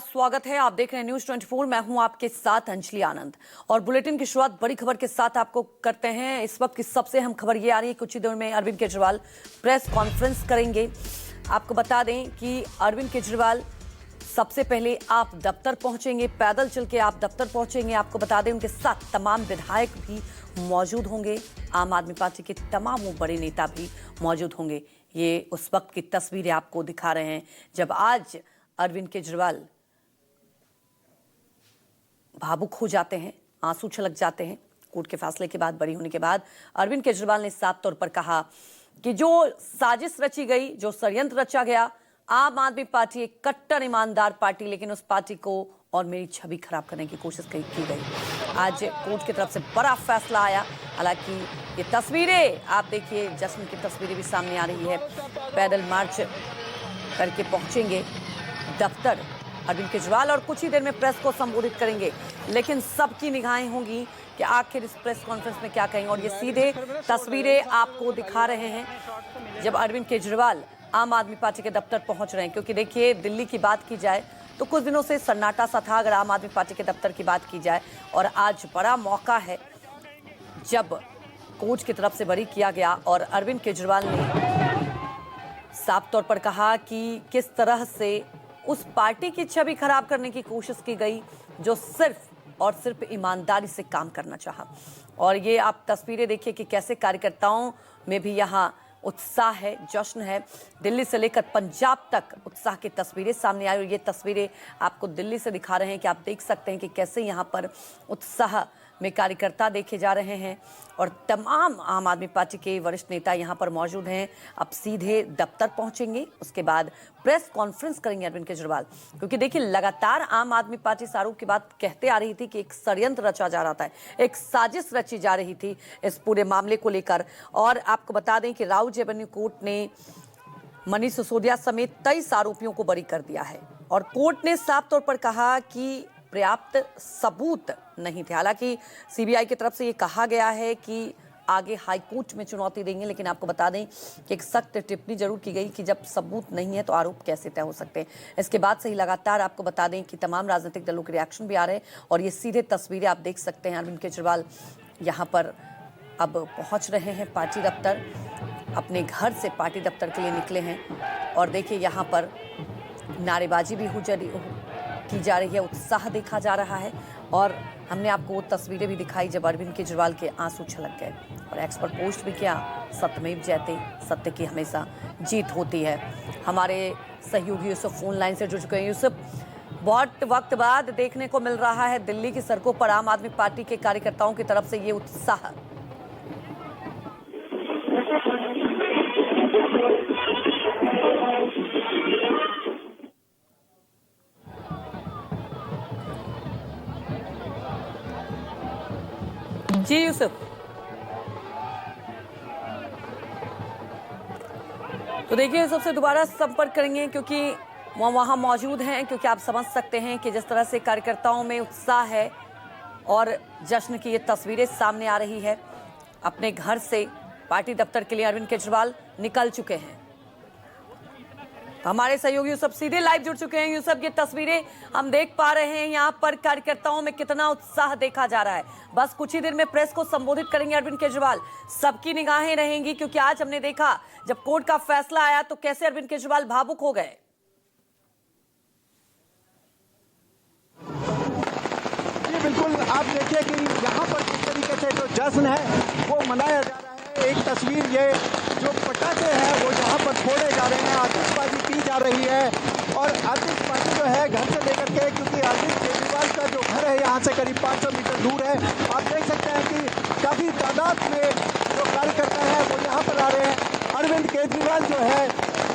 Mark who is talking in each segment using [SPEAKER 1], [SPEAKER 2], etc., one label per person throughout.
[SPEAKER 1] स्वागत है। आप देख रहे हैं न्यूज 24। मैं हूं आपके साथ अंजलि आनंद और बुलेटिन की शुरुआत बड़ी खबर के साथ आपको करते हैं। इस वक्त की सबसे अहम खबर ये आ रही है, कुछ ही देर में अरविंद केजरीवाल प्रेस कॉन्फ्रेंस करेंगे। आपको बता दें कि अरविंद केजरीवाल सबसे पहले आप दफ्तर पहुंचेंगे, पैदल चल के आप दफ्तर पहुंचेंगे। आपको बता दें उनके साथ तमाम विधायक भी मौजूद होंगे, आम आदमी पार्टी के तमाम वो बड़े नेता भी मौजूद होंगे। ये उस वक्त की तस्वीरें आपको दिखा रहे हैं जब आज अरविंद केजरीवाल भावुक हो जाते हैं, आंसू छलक जाते हैं। कोर्ट के फैसले के बाद, बरी होने के बाद अरविंद केजरीवाल ने साफ तौर पर कहा कि जो साजिश रची गई, जो षड्यंत्र रचा गया, आम आदमी पार्टी एक कट्टर ईमानदार पार्टी, लेकिन उस पार्टी को और मेरी छवि खराब करने की कोशिश की गई। आज कोर्ट की तरफ से बड़ा फैसला आया। हालांकि ये तस्वीरें आप देखिए, जश्न की तस्वीरें भी सामने आ रही है। पैदल मार्च करके पहुंचेंगे दफ्तर अरविंद केजरीवाल और कुछ ही देर में प्रेस को संबोधित करेंगे, लेकिन सबकी निगाहें होंगी कि आखिर इस प्रेस कॉन्फ्रेंस में क्या कहेंगे। और ये सीधे तस्वीरें आपको दिखा रहे हैं जब अरविंद केजरीवाल आम आदमी पार्टी के दफ्तर पहुंच रहे हैं। क्योंकि देखिए, दिल्ली की बात की जाए तो कुछ दिनों से सन्नाटा सा था अगर आम आदमी पार्टी के दफ्तर की बात की जाए, और आज बड़ा मौका है जब कोर्ट की तरफ से बरी किया गया और अरविंद केजरीवाल ने साफ तौर पर कहा कि किस तरह से उस पार्टी की छवि खराब करने की कोशिश की गई जो सिर्फ और सिर्फ ईमानदारी से काम करना चाहा। और ये आप तस्वीरें देखिए कि कैसे कार्यकर्ताओं में भी यहाँ उत्साह है, जश्न है। दिल्ली से लेकर पंजाब तक उत्साह की तस्वीरें सामने आई और ये तस्वीरें आपको दिल्ली से दिखा रहे हैं कि आप देख सकते हैं कि कैसे यहाँ पर उत्साह में कार्यकर्ता देखे जा रहे हैं और तमाम आम आदमी पार्टी के वरिष्ठ नेता यहाँ पर मौजूद हैं। अब सीधे दफ्तर पहुंचेंगे, उसके बाद प्रेस कॉन्फ्रेंस करेंगे अरविंद केजरीवाल। क्योंकि देखिए, लगातार आम आदमी पार्टी इस आरोप की बात कहते आ रही थी कि एक षड्यंत्र रचा जा रहा था, एक साजिश रची जा रही थी इस पूरे मामले को लेकर। और आपको बता दें कि राउज एवेन्यू कोर्ट ने मनीष सिसोदिया समेत 23 आरोपियों को बरी कर दिया है और कोर्ट ने साफ तौर पर कहा कि पर्याप्त सबूत नहीं थे। हालांकि सीबीआई की तरफ से ये कहा गया है कि आगे हाईकोर्ट में चुनौती देंगे, लेकिन आपको बता दें कि एक सख्त टिप्पणी जरूर की गई कि जब सबूत नहीं है तो आरोप कैसे तय हो सकते हैं। इसके बाद से ही लगातार आपको बता दें कि तमाम राजनीतिक दलों के रिएक्शन भी आ रहे हैं और ये सीधे तस्वीरें आप देख सकते हैं। अरविंद केजरीवाल यहाँ पर अब पहुँच रहे हैं पार्टी दफ्तर, अपने घर से पार्टी दफ्तर के लिए निकले हैं। और देखिए, यहाँ पर नारेबाजी भी की जा रही है, उत्साह देखा जा रहा है। और हमने आपको वो तस्वीरें भी दिखाई जब अरविंद केजरीवाल के आंसू छलक गए और एक्स पर पोस्ट भी किया, सत्यमेव जयते, सत्य की हमेशा जीत होती है। हमारे सहयोगी यूसुफ फोन लाइन से जुड़ चुके हैं। यूसुफ, बहुत वक्त बाद देखने को मिल रहा है दिल्ली की सड़कों पर आम आदमी पार्टी के कार्यकर्ताओं की तरफ से ये उत्साह। जी यूसुफ, तो देखिए सबसे दोबारा संपर्क करेंगे क्योंकि वो वहाँ मौजूद हैं, क्योंकि आप समझ सकते हैं कि जिस तरह से कार्यकर्ताओं में उत्साह है और जश्न की ये तस्वीरें सामने आ रही है। अपने घर से पार्टी दफ्तर के लिए अरविंद केजरीवाल निकल चुके हैं। हमारे सहयोगी यूसुफ सीधे लाइव जुड़ चुके हैं। यूसुफ, ये तस्वीरें हम देख पा रहे हैं, यहाँ पर कार्यकर्ताओं में कितना उत्साह देखा जा रहा है। बस कुछ ही देर में प्रेस को संबोधित करेंगे अरविंद केजरीवाल, सबकी निगाहें रहेंगी क्योंकि आज हमने देखा जब कोर्ट का फैसला आया तो कैसे अरविंद केजरीवाल भावुक हो गए।
[SPEAKER 2] जी बिल्कुल, आप देखिए कि यहाँ पर किस तरीके से जो जश्न है वो मनाया जा रहा है। एक तस्वीर, ये जो पटाखे हैं वो यहाँ पर फोड़े जा रहे हैं, आतिशबाजी की जा रही है और आतिशबाजी जो है घर से लेकर के, क्योंकि अरविंद केजरीवाल का जो घर है यहाँ से करीब 500 मीटर दूर है। आप देख सकते हैं कि काफ़ी तादाद में जो कार्यकर्ता है वो यहाँ पर आ रहे हैं। अरविंद केजरीवाल जो है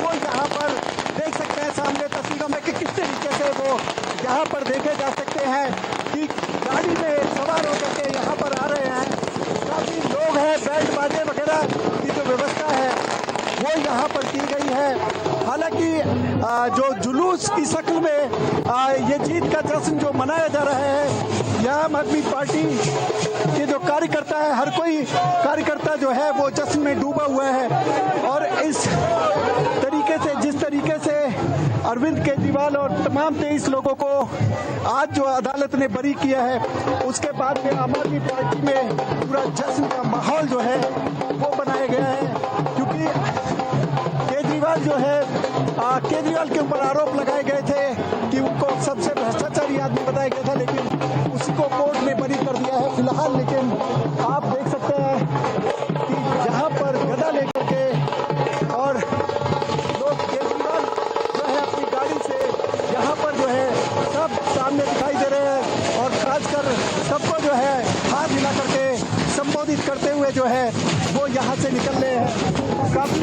[SPEAKER 2] वो यहाँ पर देख सकते हैं सामने तस्वीरों में कि किस तरीके से वो यहाँ पर देखे जा सकते हैं कि गाड़ी में सवार होकर के यहाँ पर आ रहे हैं। काफ़ी लोग हैं, बैंड बाजे वगैरह की जो व्यवस्था है वो यहाँ पर की गई है। हालांकि जो जुलूस की शक्ल में ये जीत का जश्न जो मनाया जा रहा है, यहाँ आम आदमी पार्टी के जो कार्यकर्ता है, हर कोई कार्यकर्ता जो है वो जश्न में डूबा हुआ है। और इस तरीके से, जिस तरीके से अरविंद केजरीवाल और तमाम 23 लोगों को आज जो अदालत ने बरी किया है, उसके बाद में आम आदमी पार्टी में पूरा जश्न का माहौल जो है वो बनाया गया है। क्योंकि केजरीवाल जो है केजरीवाल के ऊपर आरोप लगाए गए थे कि उनको सबसे भ्रष्टाचारी आदमी बताया गया था, लेकिन उसी को कोर्ट ने बरी कर दिया है फिलहाल। लेकिन आप देख सकते हैं कि यहाँ पर गदा लेकर के और लोग केजरीवाल जो है अपनी गाड़ी से यहाँ पर जो है सब सामने दिखाई दे रहे हैं और खासकर सबको जो है हाथ हिला करके संबोधित करते हुए जो है वो यहाँ से निकल रहे हैं। काफी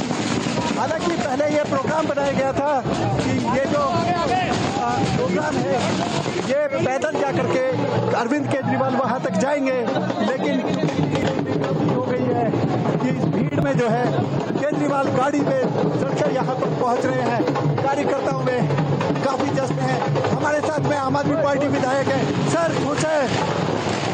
[SPEAKER 2] हालांकि पहले ये प्रोग्राम बनाया गया था कि ये जो प्रोग्राम है ये पैदल जा करके अरविंद केजरीवाल वहाँ तक जाएंगे, लेकिन हो गई है कि इस भीड़ में जो है केजरीवाल गाड़ी पे चढ़कर यहाँ पर पहुँच रहे हैं। कार्यकर्ताओं में काफी जश्न है। हमारे साथ में आम आदमी पार्टी विधायक है। सर कुछ है,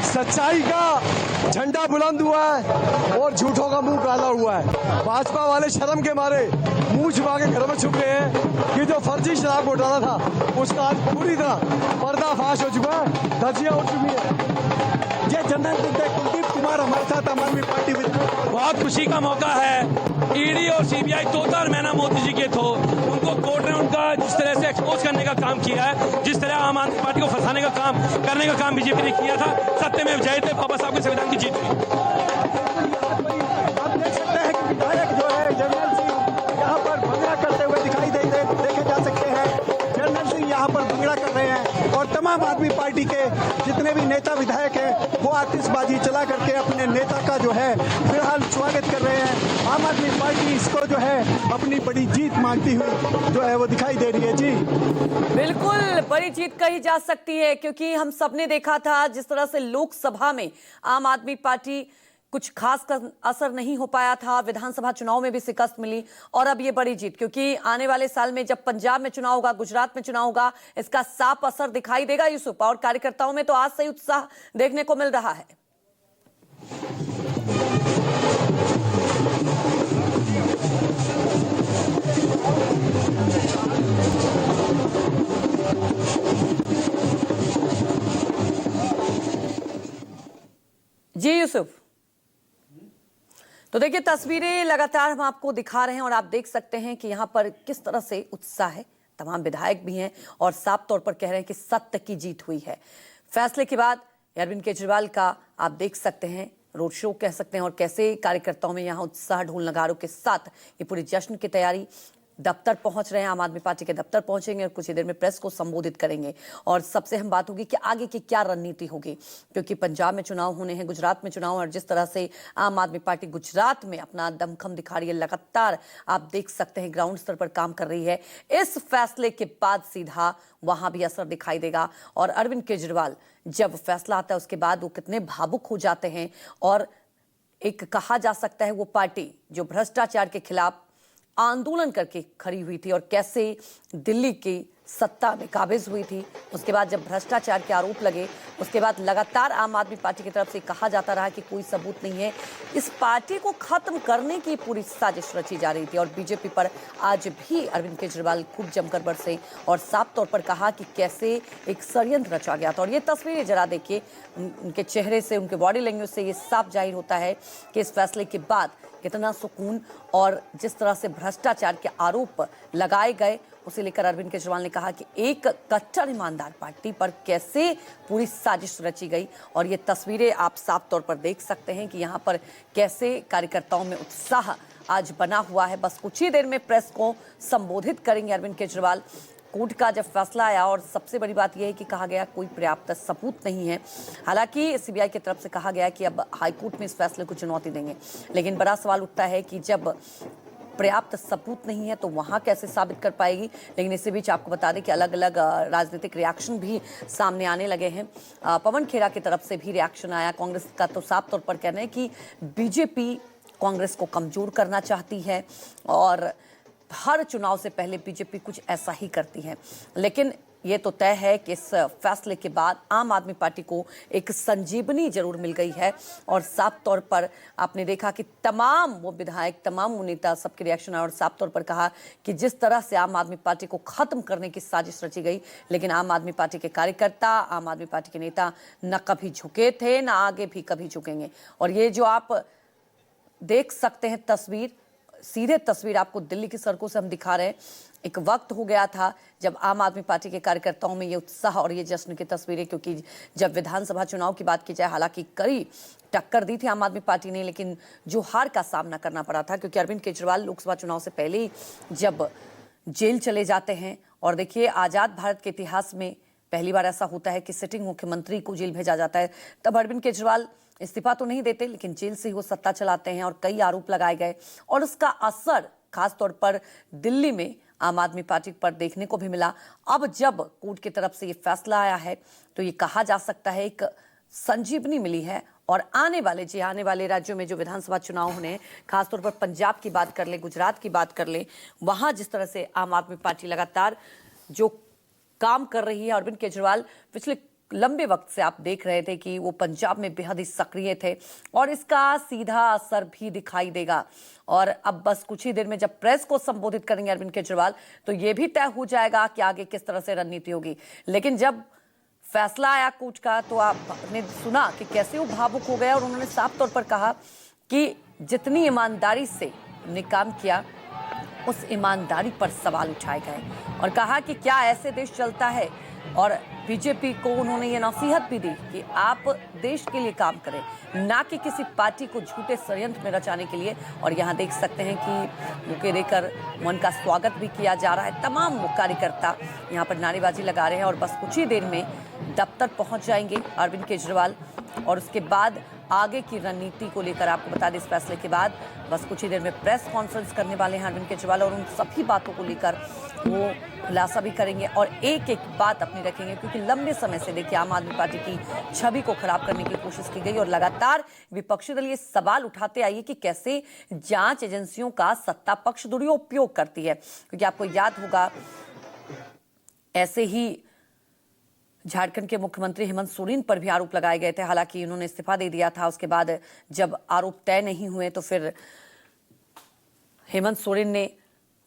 [SPEAKER 3] सच्चाई का झंडा बुलंद हुआ है और झूठों का मुंह काला हुआ है। भाजपा वाले शर्म के मारे मुंह छुपा के घर में छुप गए हैं कि जो फर्जी शराब घोटाला था उसका आज पूरी तरह पर्दाफाश हो चुका है, धज्जियां उड़ चुकी है।
[SPEAKER 2] ये जनरल कुलदीप कुमार हमारे साथ आम आदमी पार्टी विधायक।
[SPEAKER 4] बहुत खुशी का मौका है। ईडी और सीबीआई 2-4 महीना मोदी जी के थे, उनको कोर्ट ने उनका जिस तरह से एक्सपोज करने का काम किया है, जिस तरह आम आदमी पार्टी को फंसाने का काम करने का काम बीजेपी ने किया था, सत्य में जय थे, बाबा साहब के संविधान की जीत हुई।
[SPEAKER 2] आप देख सकते हैं कि विधायक जो है जनरल सिंह यहाँ पर भंगड़ा करते हुए दिखाई देखे जा सकते हैं। जनरल सिंह यहाँ पर भंगड़ा कर रहे हैं और तमाम आदमी पार्टी के जितने भी नेता विधायक हैं वो आतिशबाजी चला करके अपने नेता का जो है फिलहाल स्वागत कर रहे हैं। आम आदमी पार्टी इसको जो है अपनी बड़ी जीत मानती हुई जो है वो दिखाई दे रही है। जी
[SPEAKER 1] बिल्कुल बड़ी जीत कही जा सकती है, क्योंकि हम सबने देखा था जिस तरह से लोकसभा में आम आदमी पार्टी कुछ खास का असर नहीं हो पाया था, विधानसभा चुनाव में भी शिकस्त मिली और अब ये बड़ी जीत, क्योंकि आने वाले साल में जब पंजाब में चुनाव होगा, गुजरात में चुनाव होगा, इसका साफ असर दिखाई देगा यूसुफ। और कार्यकर्ताओं में तो आज से ही उत्साह देखने को मिल रहा है। जी यूसुफ, तो देखिए तस्वीरें लगातार हम आपको दिखा रहे हैं और आप देख सकते हैं कि यहां पर किस तरह से उत्साह है। तमाम विधायक भी हैं और साफ तौर पर कह रहे हैं कि सत्य की जीत हुई है। फैसले के बाद अरविंद केजरीवाल का आप देख सकते हैं रोड शो कह सकते हैं और कैसे कार्यकर्ताओं में यहां उत्साह, ढोल नगारों के साथ ये पूरी जश्न की तैयारी। दफ्तर पहुंच रहे हैं, आम आदमी पार्टी के दफ्तर पहुंचेंगे और कुछ ही देर में प्रेस को संबोधित करेंगे और सबसे अहम बात होगी कि आगे की क्या रणनीति होगी, क्योंकि पंजाब में चुनाव होने हैं, गुजरात में चुनाव, और जिस तरह से आम आदमी पार्टी गुजरात में अपना दमखम दिखा रही है, लगातार आप देख सकते हैं ग्राउंड स्तर पर काम कर रही है। इस फैसले के बाद सीधा वहां भी असर दिखाई देगा और अरविंद केजरीवाल जब फैसला आता है उसके बाद वो कितने भावुक हो जाते हैं। और एक कहा जा सकता है वो पार्टी जो भ्रष्टाचार के खिलाफ आंदोलन करके खड़ी हुई थी और कैसे दिल्ली की सत्ता में काबिज हुई थी, उसके बाद जब भ्रष्टाचार के आरोप लगे उसके बाद लगातार आम आदमी पार्टी की तरफ से कहा जाता रहा कि कोई सबूत नहीं है। इस पार्टी को खत्म करने की पूरी साजिश रची जा रही थी और बीजेपी पर आज भी अरविंद केजरीवाल खूब जमकर बरसे और साफ तौर पर कहा कि कैसे एक षड्यंत्र रचा गया था। और ये तस्वीरें जरा देखिए, उनके चेहरे से, उनके बॉडी लैंग्वेज से ये साफ जाहिर होता है कि इस फैसले के बाद कितना सुकून और जिस तरह से भ्रष्टाचार के आरोप लगाए गए उसे लेकर अरविंद केजरीवाल ने कहा कि एक कट्टर ईमानदार पार्टी पर कैसे पूरी साजिश रची गई। और ये तस्वीरें आप साफ तौर पर देख सकते हैं कि यहाँ पर कैसे कार्यकर्ताओं में उत्साह आज बना हुआ है। बस कुछ ही देर में प्रेस को संबोधित करेंगे अरविंद केजरीवाल। कोर्ट का जब फैसला आया और सबसे बड़ी बात यह है कि कहा गया कोई पर्याप्त सबूत नहीं है। हालांकि सीबीआई की तरफ से कहा गया कि अब हाईकोर्ट में इस फैसले को चुनौती देंगे, लेकिन बड़ा सवाल उठता है कि जब पर्याप्त सबूत नहीं है तो वहां कैसे साबित कर पाएगी। लेकिन इसी बीच आपको बता दें कि अलग अलग राजनीतिक रिएक्शन भी सामने आने लगे हैं। पवन खेड़ा की तरफ से भी रिएक्शन आया। कांग्रेस का तो साफ तौर पर कहना है कि बीजेपी कांग्रेस को कमजोर करना चाहती है और हर चुनाव से पहले बीजेपी कुछ ऐसा ही करती है। लेकिन ये तो तय है कि इस फैसले के बाद आम आदमी पार्टी को एक संजीवनी जरूर मिल गई है और साफ तौर पर आपने देखा कि तमाम वो विधायक, तमाम वो नेता, सबके रिएक्शन और साफ तौर पर कहा कि जिस तरह से आम आदमी पार्टी को खत्म करने की साजिश रची गई, लेकिन आम आदमी पार्टी के कार्यकर्ता, आम आदमी पार्टी के नेता न कभी झुके थे, न आगे भी कभी झुकेंगे। और ये जो आप देख सकते हैं तस्वीर, सीधे तस्वीर आपको दिल्ली की सड़कों से हम दिखा रहे हैं। एक वक्त हो गया था जब आम आदमी पार्टी के कार्यकर्ताओं में ये उत्साह और ये जश्न की तस्वीरें, क्योंकि जब विधानसभा चुनाव की बात की जाए, हालांकि कड़ी टक्कर दी थी आम आदमी पार्टी ने, लेकिन जो हार का सामना करना पड़ा था, क्योंकि अरविंद केजरीवाल लोकसभा चुनाव से पहले ही जब जेल चले जाते हैं, और देखिए आजाद भारत के इतिहास में पहली बार ऐसा होता है कि सिटिंग मुख्यमंत्री को जेल भेजा जाता है, तब अरविंद केजरीवाल इस्तीफा तो नहीं देते, लेकिन जेल से ही वो सत्ता चलाते हैं और कई आरोप लगाए गए, और उसका असर खासतौर पर दिल्ली में आम आदमी पार्टी पर देखने को भी मिला। अब जब कोर्ट की तरफ से ये फैसला आया है तो ये कहा जा सकता है एक संजीवनी मिली है, और आने वाले राज्यों में जो विधानसभा चुनाव होने हैं, खासतौर पर पंजाब की बात कर ले, गुजरात की बात कर ले, वहां जिस तरह से आम आदमी पार्टी लगातार जो काम कर रही है, अरविंद केजरीवाल पिछले लंबे वक्त से आप देख रहे थे कि वो पंजाब में बेहद ही सक्रिय थे, और इसका सीधा असर भी दिखाई देगा। और अब बस कुछ ही देर में जब प्रेस को संबोधित करेंगे अरविंद केजरीवाल, तो ये भी तय हो जाएगा कि आगे किस तरह से रणनीति होगी। लेकिन जब फैसला आया कोर्ट का, तो आपने सुना कि कैसे वो भावुक हो गए, और उन्होंने साफ तौर पर कहा कि जितनी ईमानदारी से उन्होंने काम किया, उस ईमानदारी पर सवाल उठाए गए, और कहा कि क्या ऐसे देश चलता है। और बीजेपी को उन्होंने ये नसीहत भी दी कि आप देश के लिए काम करें, ना कि किसी पार्टी को झूठे षड्यंत्र में रचाने के लिए। और यहाँ देख सकते हैं कि बुके देकर उनका स्वागत भी किया जा रहा है। तमाम कार्यकर्ता यहाँ पर नारेबाजी लगा रहे हैं, और बस कुछ ही देर में दफ्तर पहुँच जाएंगे अरविंद केजरीवाल, और उसके बाद आगे की रणनीति को लेकर आपको बता दें, इस फैसले के बाद बस कुछ ही देर में प्रेस कॉन्फ्रेंस करने वाले हैं अरविंद केजरीवाल, और उन सभी बातों को लेकर वो खुलासा भी करेंगे और एक एक बात अपनी रखेंगे, क्योंकि लंबे समय से देखिए आम आदमी पार्टी की छवि को खराब करने की कोशिश की गई, और लगातार विपक्षी दल ये सवाल उठाते आई है कि कैसे जांच एजेंसियों का सत्ता पक्ष दुरुपयोग करती है। क्योंकि आपको याद होगा, ऐसे ही झारखंड के मुख्यमंत्री हेमंत सोरेन पर भी आरोप लगाए गए थे, हालांकि उन्होंने इस्तीफा दे दिया था। उसके बाद जब आरोप तय नहीं हुए तो फिर हेमंत सोरेन ने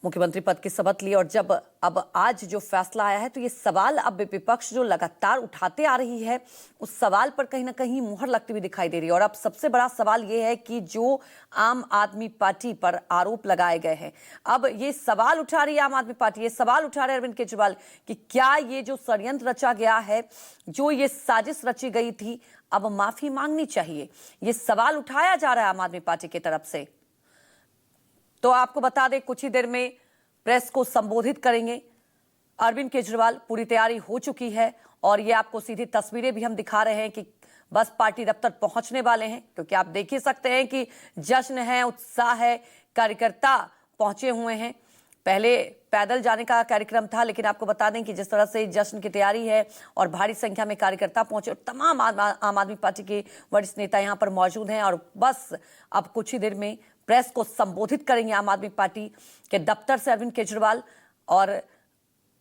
[SPEAKER 1] मुख्यमंत्री पद की शपथ ली, और जब अब आज जो फैसला आया है, तो ये सवाल अब विपक्ष जो लगातार उठाते आ रही है, उस सवाल पर कहीं ना कहीं मुहर लगती हुई दिखाई दे रही है। और अब सबसे बड़ा सवाल ये है कि जो आम आदमी पार्टी पर आरोप लगाए गए हैं, अब ये सवाल उठा रही है आम आदमी पार्टी, ये सवाल उठा रहे अरविंद केजरीवाल कि क्या ये जो षड्यंत्र रचा गया है, जो ये साजिश रची गई थी, अब माफी मांगनी चाहिए। ये सवाल उठाया जा रहा है आम आदमी पार्टी की तरफ से। तो आपको बता दें, कुछ ही देर में प्रेस को संबोधित करेंगे अरविंद केजरीवाल। पूरी तैयारी हो चुकी है, और ये आपको सीधी तस्वीरें भी हम दिखा रहे हैं कि बस पार्टी दफ्तर पहुंचने वाले हैं, क्योंकि आप देख ही सकते हैं कि जश्न है, उत्साह है, कार्यकर्ता पहुंचे हुए हैं। पहले पैदल जाने का कार्यक्रम था, लेकिन आपको बता दें कि जिस तरह से जश्न की तैयारी है और भारी संख्या में कार्यकर्ता पहुंचे, और तमाम आम आदमी पार्टी के वरिष्ठ नेता यहां पर मौजूद हैं, और बस अब कुछ ही देर में प्रेस को संबोधित करेंगे आम आदमी पार्टी के दफ्तर से अरविंद केजरीवाल। और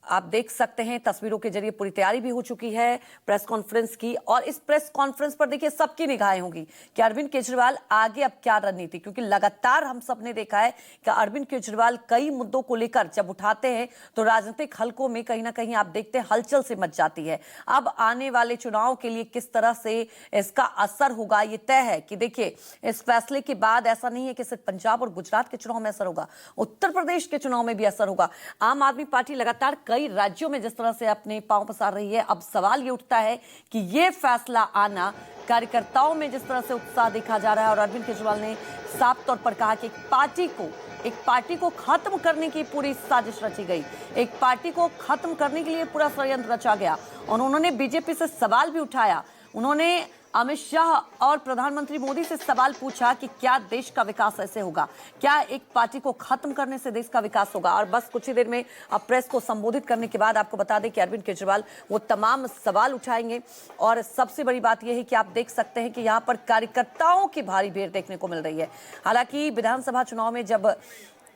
[SPEAKER 1] आप देख सकते हैं तस्वीरों के जरिए पूरी तैयारी भी हो चुकी है प्रेस कॉन्फ्रेंस की, और इस प्रेस कॉन्फ्रेंस पर देखिए सबकी निगाहें होंगी कि अरविंद केजरीवाल आगे अब क्या रणनीति, क्योंकि लगातार हम सब ने देखा है कि अरविंद केजरीवाल कई मुद्दों को लेकर जब उठाते हैं तो राजनीतिक हलकों में कहीं ना कहीं आप देखते हैं हलचल से मच जाती है। अब आने वाले चुनाव के लिए किस तरह से इसका असर होगा, ये तय है कि देखिए इस फैसले के बाद ऐसा नहीं है कि सिर्फ पंजाब और गुजरात के चुनाव में असर होगा, उत्तर प्रदेश के चुनाव में भी असर होगा। आम आदमी पार्टी लगातार कई राज्यों में जिस तरह से अपने पांव पसार रही है, अब सवाल ये उठता है कि ये फैसला आना, कार्यकर्ताओं में जिस तरह से उत्साह देखा जा रहा है, और अरविंद केजरीवाल ने साफ तौर पर कहा कि एक पार्टी को खत्म करने की पूरी साजिश रची गई, एक पार्टी को खत्म करने के लिए पूरा षड्यंत्र रचा गया। और उन्होंने बीजेपी से सवाल भी उठाया, उन्होंने अमित शाह और प्रधानमंत्री मोदी से सवाल पूछा कि क्या देश का विकास ऐसे होगा, क्या एक पार्टी को खत्म करने से देश का विकास होगा। और बस कुछ ही देर में अब प्रेस को संबोधित करने के बाद आपको बता दें कि अरविंद केजरीवाल वो तमाम सवाल उठाएंगे, और सबसे बड़ी बात यह है कि आप देख सकते हैं कि यहाँ पर कार्यकर्ताओं की भारी भीड़ देखने को मिल रही है। हालांकि विधानसभा चुनाव में जब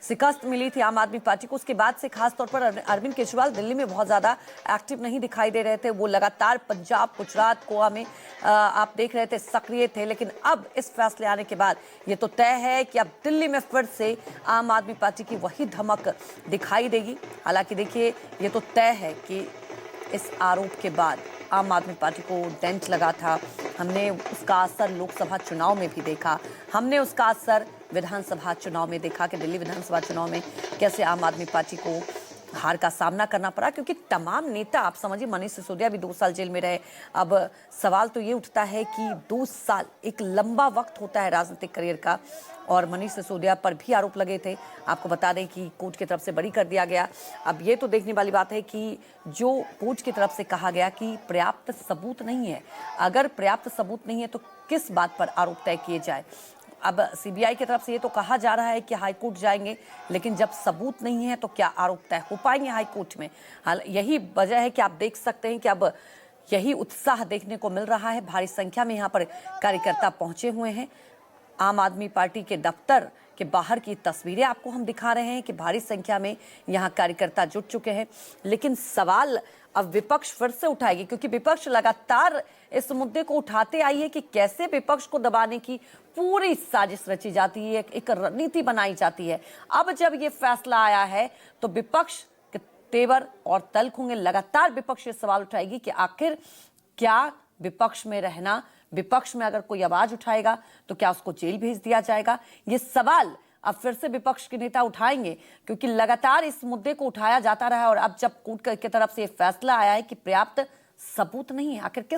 [SPEAKER 1] शिकस्त मिली थी आम आदमी पार्टी को, उसके बाद से खास तौर पर अरविंद केजरीवाल दिल्ली में बहुत ज्यादा एक्टिव नहीं दिखाई दे रहे थे। वो लगातार पंजाब, गुजरात, गोवा में आप देख रहे थे सक्रिय थे। लेकिन अब इस फैसले आने के बाद ये तो तय है कि अब दिल्ली में फिर से आम आदमी पार्टी की वही धमक दिखाई देगी। हालांकि देखिए, ये तो तय है कि इस आरोप के बाद आम आदमी पार्टी को डेंट लगा था। हमने उसका असर लोकसभा चुनाव में भी देखा, हमने उसका असर विधानसभा चुनाव में देखा कि दिल्ली विधानसभा चुनाव में कैसे आम आदमी पार्टी को हार का सामना करना पड़ा, क्योंकि तमाम नेता, आप समझिए मनीष सिसोदिया भी 2 साल जेल में रहे। अब सवाल तो ये उठता है कि 2 साल एक लंबा वक्त होता है राजनीतिक करियर का, और मनीष सिसोदिया पर भी आरोप लगे थे। आपको बता दें कि कोर्ट की तरफ से बरी कर दिया गया। अब ये तो देखने वाली बात है कि जो कोर्ट की तरफ से कहा गया कि पर्याप्त सबूत नहीं है, अगर पर्याप्त सबूत नहीं है तो किस बात पर आरोप तय किए जाए। अब सीबीआई की तरफ से ये तो कहा जा रहा है कि हाईकोर्ट जाएंगे, लेकिन जब सबूत नहीं है तो क्या आरोप तय हो पाएंगे हाईकोर्ट में? यही वजह है कि आप देख सकते हैं कि अब यही उत्साह देखने को मिल रहा है। भारी संख्या में यहाँ पर कार्यकर्ता पहुंचे हुए हैं। आम आदमी पार्टी के दफ्तर के बाहर की तस्वीरें आपको हम दिखा रहे हैं कि भारी संख्या में यहाँ कार्यकर्ता जुट चुके हैं। लेकिन सवाल अब विपक्ष फिर से उठाएगी, क्योंकि विपक्ष लगातार इस मुद्दे को उठाते आई है कि कैसे विपक्ष को दबाने की पूरी साजिश रची जाती है, एक रणनीति बनाई जाती है। अब जब ये फैसला आया है तो विपक्ष के तेवर और तल्ख होंगे। लगातार विपक्ष ये सवाल उठाएगी कि आखिर क्या विपक्ष में रहना, विपक्ष में अगर कोई आवाज उठाएगा तो क्या उसको जेल भेज दिया जाएगा? ये सवाल अब फिर से विपक्ष के नेता उठाएंगे, क्योंकि लगातार इस मुद्दे को उठाया जाता रहा है। और अब जब कोर्ट की तरफ से फैसला आया है कि पर्याप्त सबूत नहीं है, आखिर किस